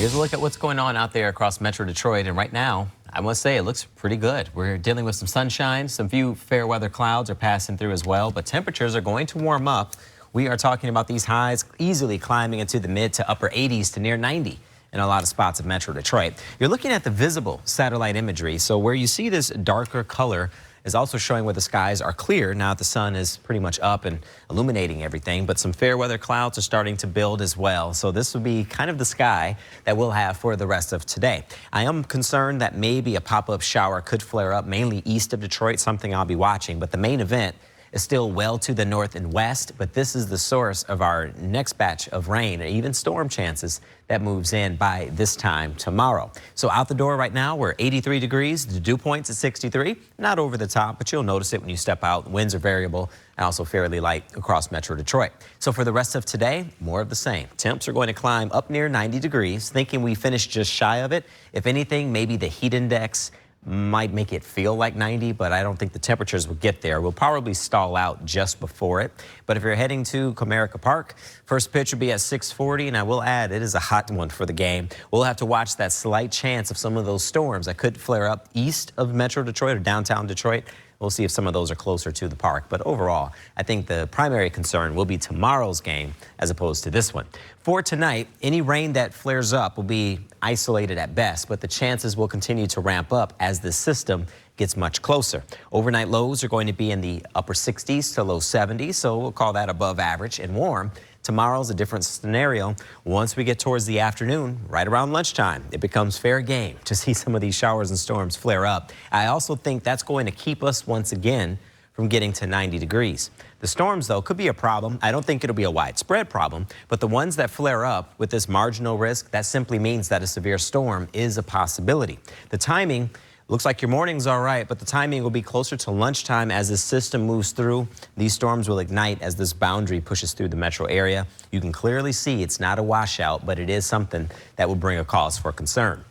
Here's a look at what's going on out there across Metro Detroit. And right now, I must say, it looks pretty good. We're dealing with some sunshine. Some few fair weather clouds are passing through as well, but temperatures are going to warm up. We are talking about these highs easily climbing into the mid to upper 80s to near 90 in a lot of spots of Metro Detroit. You're looking at the visible satellite imagery. So where you see this darker color is also showing where the skies are clear. Now the sun is pretty much up and illuminating everything, but some fair weather clouds are starting to build as well. So this will be kind of the sky that we'll have for the rest of today. I am concerned that maybe a pop-up shower could flare up mainly east of Detroit, something I'll be watching, but the main event is still well to the north and west, but this is the source of our next batch of rain and even storm chances that moves in by this time tomorrow. So out the door right now, we're 83 degrees, the dew point's at 63, not over the top, but you'll notice it when you step out. Winds are variable and also fairly light across Metro Detroit. So for the rest of today, more of the same. Temps are going to climb up near 90 degrees, thinking we finished just shy of it. If anything, maybe the heat index might make it feel like 90, but I don't think the temperatures will get there. We'll probably stall out just before it. But if you're heading to Comerica Park, first pitch will be at 6:40, and I will add it is a hot one for the game. We'll have to watch that slight chance of some of those storms that could flare up east of Metro Detroit or downtown Detroit. We'll see if some of those are closer to the park. But overall, I think the primary concern will be tomorrow's game as opposed to this one. For tonight, any rain that flares up will be isolated at best, but the chances will continue to ramp up as the system gets much closer. Overnight lows are going to be in the upper 60s to low 70s, so we'll call that above average and warm. Tomorrow's a different scenario. Once we get towards the afternoon, right around lunchtime, it becomes fair game to see some of these showers and storms flare up. I also think that's going to keep us once again from getting to 90 degrees. The storms, though, could be a problem. I don't think it'll be a widespread problem, but the ones that flare up with this marginal risk, that simply means that a severe storm is a possibility. The timing looks like your morning's all right, but the timing will be closer to lunchtime as this system moves through. These storms will ignite as this boundary pushes through the metro area. You can clearly see it's not a washout, but it is something that will bring a cause for concern.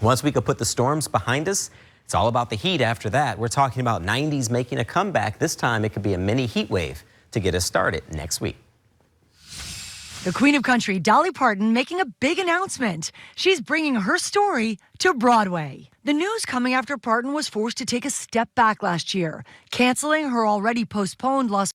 Once we could put the storms behind us, it's all about the heat after that. We're talking about 90s making a comeback. This time it could be a mini heat wave to get us started next week. The Queen of Country, Dolly Parton, making a big announcement. She's bringing her story to Broadway. The news coming after Parton was forced to take a step back last year, canceling her already postponed Las